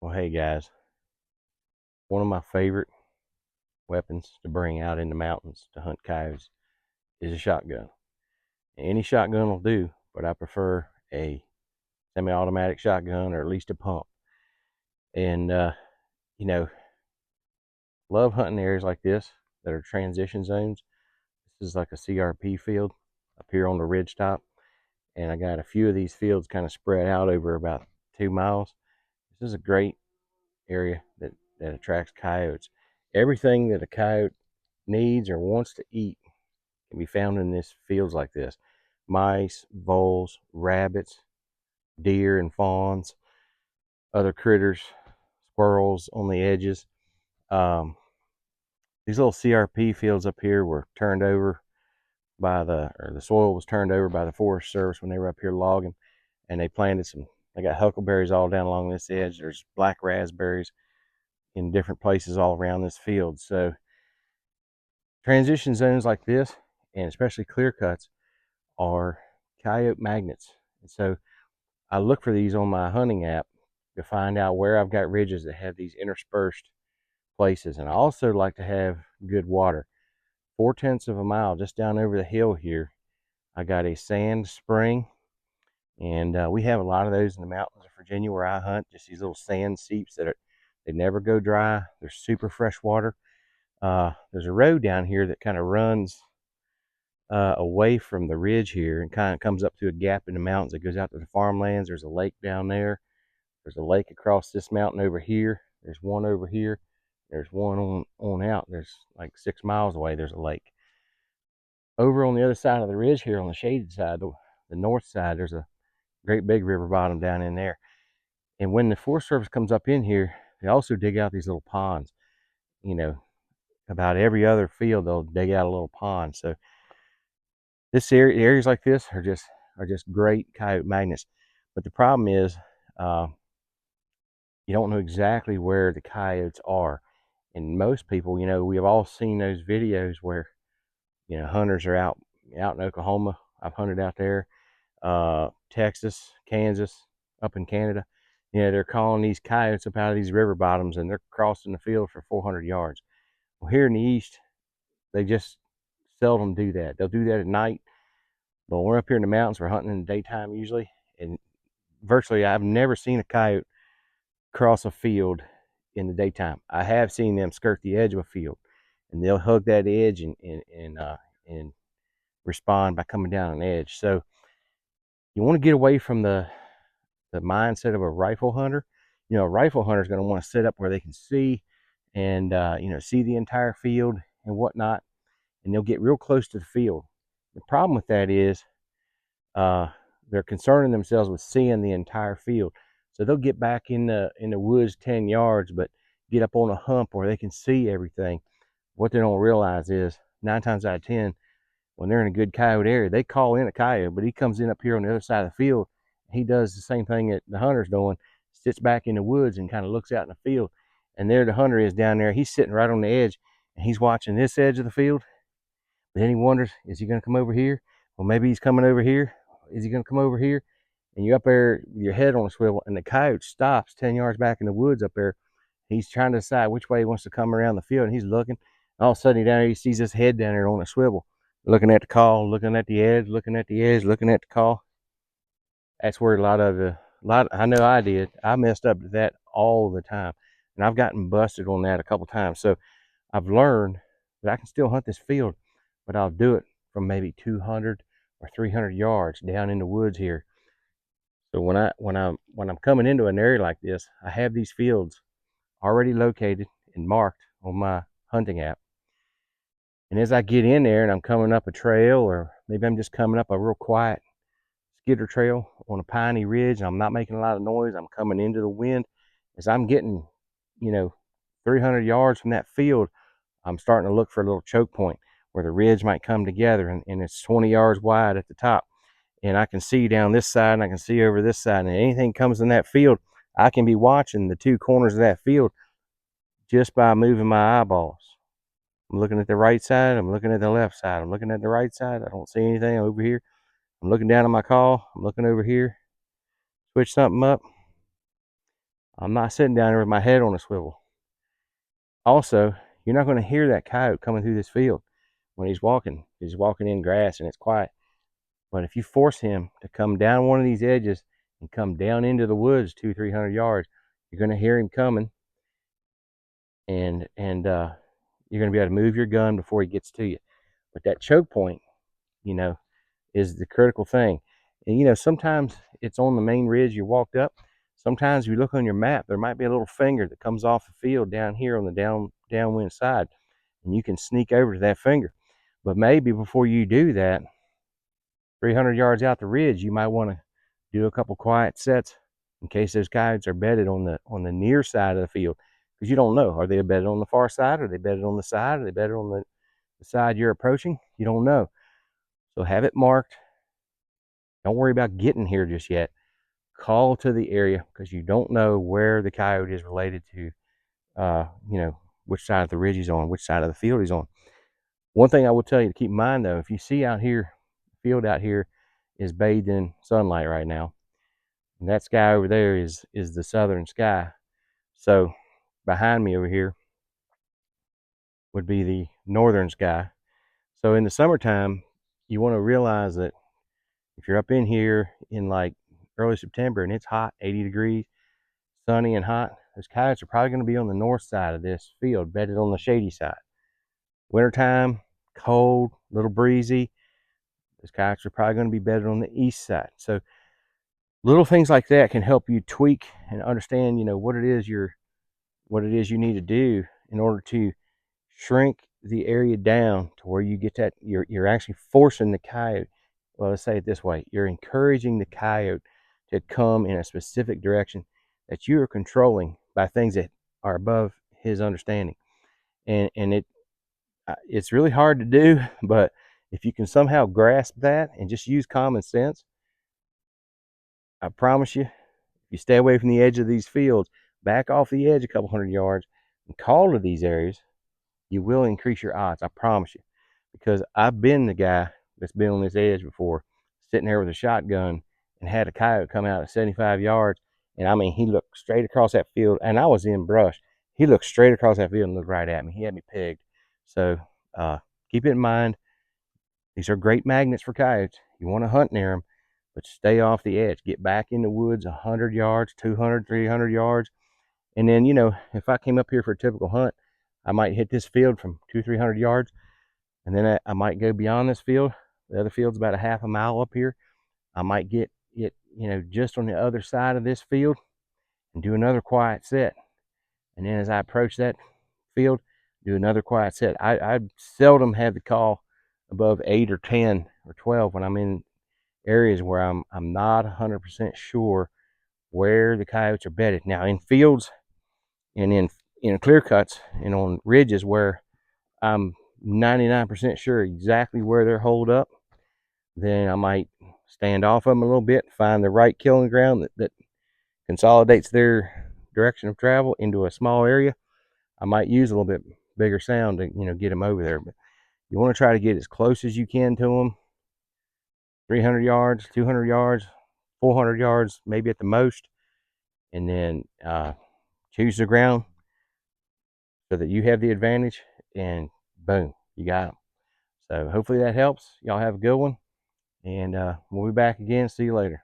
Well, hey guys, one of my favorite weapons to bring out in the mountains to hunt coyotes is a shotgun. Any shotgun will do, but I prefer a semi-automatic shotgun or at least a pump. And you know, love hunting areas like this that are transition zones. This is like a CRP field up here on the ridge top, and I got a few of these fields kind of spread out over about 2 miles. This is a great area that attracts coyotes. Everything that a coyote needs or wants to eat can be found in this fields like this. Mice, voles, rabbits, deer and fawns, other critters, squirrels on the edges. Um, these little CRP fields up here were turned over by the soil was turned over by the Forest Service when they were up here logging, and they got huckleberries all down along this edge. There's black raspberries in different places all around this field. So transition zones like this, and especially clear cuts, are coyote magnets. And so I look for these on my hunting app to find out where I've got ridges that have these interspersed places. And I also like to have good water. 4/10 of a mile just down over the hill here, I got a sand spring, and we have a lot of those in the mountains of Virginia where I hunt. Just these little sand seeps they never go dry. They're super fresh water. There's a road down here that kind of runs away from the ridge here and kind of comes up to a gap in the mountains that goes out to the farmlands. There's a lake down there. There's a lake across this mountain over here. There's one over here. There's one on out. There's like 6 miles away. There's a lake. Over on the other side of the ridge here, on the shaded side, the north side, there's a great big river bottom down in there. And when the Forest Service comes up in here, they also dig out these little ponds. You know, about every other field they'll dig out a little pond. So areas like this are just great coyote magnets. But the problem is, uh, you don't know exactly where the coyotes are. And most people, we have all seen those videos where hunters are out in Oklahoma. I've hunted out there, Texas, Kansas, up in Canada. They're calling these coyotes up out of these river bottoms, and they're crossing the field for 400 yards. Well, here in the east, they just seldom do that. They'll do that at night, but when we're up here in the mountains, we're hunting in the daytime usually, and virtually I've never seen a coyote cross a field in the daytime. I have seen them skirt the edge of a field, and they'll hug that edge and respond by coming down an edge. So you want to get away from the mindset of a rifle hunter. A rifle hunter is going to want to sit up where they can see and see the entire field and whatnot, and they'll get real close to the field. The problem with that is uh, they're concerning themselves with seeing the entire field. So they'll get back in the woods 10 yards, but get up on a hump where they can see everything. What they don't realize is 9 times out of 10, when they're in a good coyote area, they call in a coyote, but he comes in up here on the other side of the field. He does the same thing that the hunter's doing, sits back in the woods and kind of looks out in the field. And there the hunter is down there. He's sitting right on the edge, and he's watching this edge of the field. But then he wonders, is he going to come over here? Well, maybe he's coming over here. Is he going to come over here? And you're up there with your head on a swivel, and the coyote stops 10 yards back in the woods up there. He's trying to decide which way he wants to come around the field, and he's looking. All of a sudden, he sees his head down there on a swivel, looking at the call, looking at the edge, looking at the edge, looking at the call. That's where I know I did. I messed up with that all the time, and I've gotten busted on that a couple times. So I've learned that I can still hunt this field, but I'll do it from maybe 200 or 300 yards down in the woods here. So when I'm coming into an area like this, I have these fields already located and marked on my hunting app. And as I get in there and I'm coming up a trail, or maybe I'm just coming up a real quiet skidder trail on a piney ridge, and I'm not making a lot of noise, I'm coming into the wind. As I'm getting, you know, 300 yards from that field, I'm starting to look for a little choke point where the ridge might come together, and it's 20 yards wide at the top. And I can see down this side and I can see over this side. And anything comes in that field, I can be watching the two corners of that field just by moving my eyeballs. I'm looking at the right side, I'm looking at the left side, I'm looking at the right side, I don't see anything over here. I'm looking down at my call, I'm looking over here, switch something up. I'm not sitting down there with my head on a swivel. Also, you're not going to hear that coyote coming through this field when he's walking. He's walking in grass and it's quiet. But if you force him to come down one of these edges and come down into the woods 200-300 yards, you're going to hear him coming, and you're going to be able to move your gun before he gets to you. But that choke point, you know, is the critical thing. And sometimes it's on the main ridge you walked up. Sometimes if you look on your map, there might be a little finger that comes off the field down here on the downwind side, and you can sneak over to that finger. But maybe before you do that, 300 yards out the ridge, you might want to do a couple quiet sets in case those coyotes are bedded on the near side of the field, because you don't know, are they bedded on the far side, are they bedded on the side, are they bedded on the side you're approaching? You don't know. So have it marked. Don't worry about getting here just yet. Call to the area, because you don't know where the coyote is related to, which side of the ridge he's on, which side of the field he's on. One thing I will tell you to keep in mind, though, if you see out here, the field out here is bathed in sunlight right now, and that sky over there is the southern sky. So behind me over here would be the northern sky. So in the summertime, you want to realize that if you're up in here in like early September and it's hot, 80 degrees, sunny and hot, those coyotes are probably going to be on the north side of this field, bedded on the shady side. Wintertime, cold, a little breezy, those coyotes are probably going to be bedded on the east side. So little things like that can help you tweak and understand, what it is you need to do in order to shrink the area down to where you get that you're actually forcing the coyote. Well, let's say it this way: you're encouraging the coyote to come in a specific direction that you are controlling by things that are above his understanding. And it's really hard to do, but if you can somehow grasp that and just use common sense, I promise you, if you stay away from the edge of these fields, back off the edge a couple hundred yards, and call to these areas, you will increase your odds. I promise you, because I've been the guy that's been on this edge before, sitting there with a shotgun and had a coyote come out at 75 yards, and I mean, he looked straight across that field, and I was in brush. He looked straight across that field and looked right at me. He had me pegged. So keep it in mind. These are great magnets for coyotes. You want to hunt near them, but stay off the edge. Get back in the woods 100 yards, 200, 300 yards. And then, if I came up here for a typical hunt, I might hit this field from 200-300 yards, and then I might go beyond this field. The other field's about a half a mile up here. I might get it, just on the other side of this field and do another quiet set. And then as I approach that field, do another quiet set. I seldom have the call above 8 or 10 or 12 when I'm in areas where I'm not 100% sure where the coyotes are bedded. Now in fields and in clear cuts and on ridges where I'm 99% sure exactly where they're holed up, then I might stand off of them a little bit, find the right killing ground that consolidates their direction of travel into a small area. I might use a little bit bigger sound to get them over there. But you want to try to get as close as you can to them. 300 yards, 200 yards, 400 yards, maybe at the most, and then choose the ground so that you have the advantage, and boom, you got them. So hopefully that helps. Y'all have a good one, and we'll be back again. See you later.